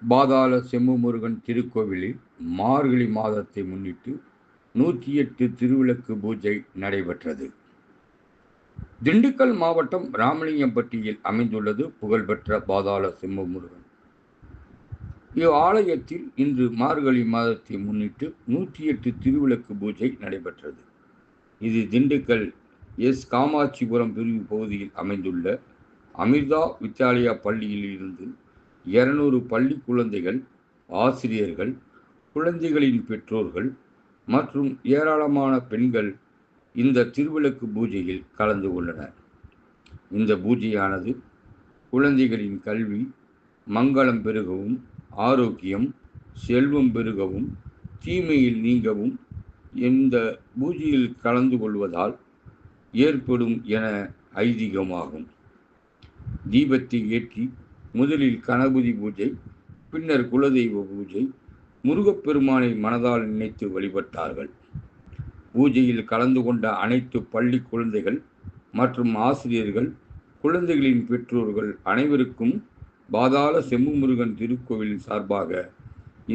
பாதாள செம்முமுருகன் திருக்கோவிலில் மார்கழி மாதத்தை முன்னிட்டு 108 திருவிளக்கு பூஜை நடைபெற்றது. திண்டுக்கல் மாவட்டம் ராமலிங்கம்பட்டியில் அமைந்துள்ளது புகழ்பெற்ற பாதாள செம்முமுருகன். இவ்வாலயத்தில் இன்று மார்கழி மாதத்தை முன்னிட்டு 108 திருவிளக்கு பூஜை நடைபெற்றது. இது திண்டுக்கல் காமாட்சிபுரம் பிரிவு பகுதியில் அமைந்துள்ள அமிர்தா வித்யாலயா பள்ளியில் இருந்து 200 பள்ளி குழந்தைகள், ஆசிரியர்கள், குழந்தைகளின் பெற்றோர்கள் மற்றும் ஏராளமான பெண்கள் இந்த திருவிளக்கு பூஜையில் கலந்து கொண்டனர். இந்த பூஜையானது குழந்தைகளின் கல்வி மங்களம் பெருகவும், ஆரோக்கியம், செல்வம் பெருகவும், தீமையில் நீங்கவும் இந்த பூஜையில் கலந்து கொள்வதால் ஏற்படும் என ஐதீகமாகும். தீபத்தை ஏற்றி முதலில் கணபதி பூஜை, பின்னர் குலதெய்வ பூஜை, முருகப்பெருமானை மனதால் நினைத்து வழிபட்டார்கள். பூஜையில் கலந்து கொண்ட அனைத்து பள்ளி குழந்தைகள் மற்றும் ஆசிரியர்கள், குழந்தைகளின் பெற்றோர்கள் அனைவருக்கும் பாதாள செம்முமுருகன் திருக்கோவிலின் சார்பாக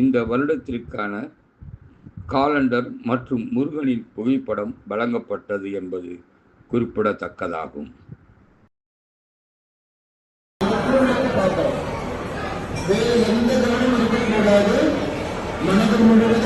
இந்த வருடத்திற்கான காலண்டர் மற்றும் முருகனின் புகைப்படம் வழங்கப்பட்டது என்பது குறிப்பிடத்தக்கதாகும். மனது முழுவதும்